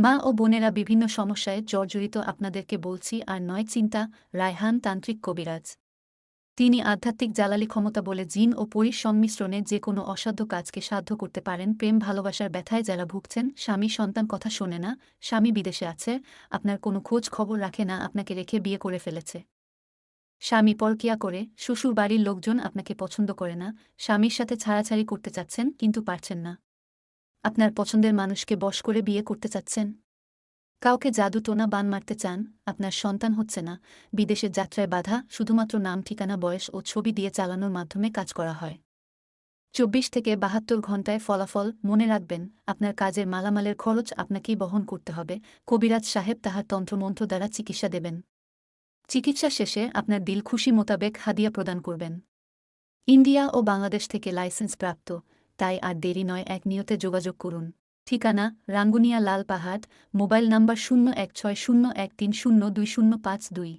মা ও বোনেরা বিভিন্ন সমস্যায় জর্জরিত আপনাদেরকে বলছি আর নয় চিন্তা। রায়হান তান্ত্রিক কবিরাজ। তিনি আধ্যাত্মিক জালালি ক্ষমতা বলে জিন ও পরীর সংমিশ্রণে যে কোনো অসাধ্য কাজকে সাধ্য করতে পারেন। প্রেম ভালোবাসার ব্যথায় যারা ভুগছেন, স্বামী সন্তান কথা শোনে না, স্বামী বিদেশে আছে, আপনার কোনো খোঁজ খবর রাখে না, আপনাকে রেখে বিয়ে করে ফেলেছে, স্বামী পরকিয়া করে, শ্বশুর বাড়ির লোকজন আপনাকে পছন্দ করে না, স্বামীর সাথে ছাড়াছাড়ি করতে চাচ্ছেন কিন্তু পারছেন না, আপনার পছন্দের মানুষকে বশ করে বিয়ে করতে চাচ্ছেন, কাউকে জাদু টোনা বান মারতে চান, আপনার সন্তান হচ্ছে না, বিদেশের যাত্রায় বাধা, শুধুমাত্র নাম ঠিকানা বয়স ও ছবি দিয়ে চালানোর মাধ্যমে কাজ করা হয় 24 থেকে 72 ঘণ্টায় ফলাফল। মনে রাখবেন, আপনার কাজের মালামালের খরচ আপনাকেই বহন করতে হবে। কবিরাজ সাহেব তাহার তন্ত্রমন্ত্র দ্বারা চিকিৎসা দেবেন। চিকিৎসা শেষে আপনার দিল খুশি মোতাবেক হাদিয়া প্রদান করবেন। ইন্ডিয়া ও বাংলাদেশ থেকে লাইসেন্স প্রাপ্ত, তাই আর দেরি নয়, এক নিয়তে যোগাযোগ করুন। ঠিকানা: রাঙ্গুনিয়া লাল পাহাড়। মোবাইল নম্বর 016013020552।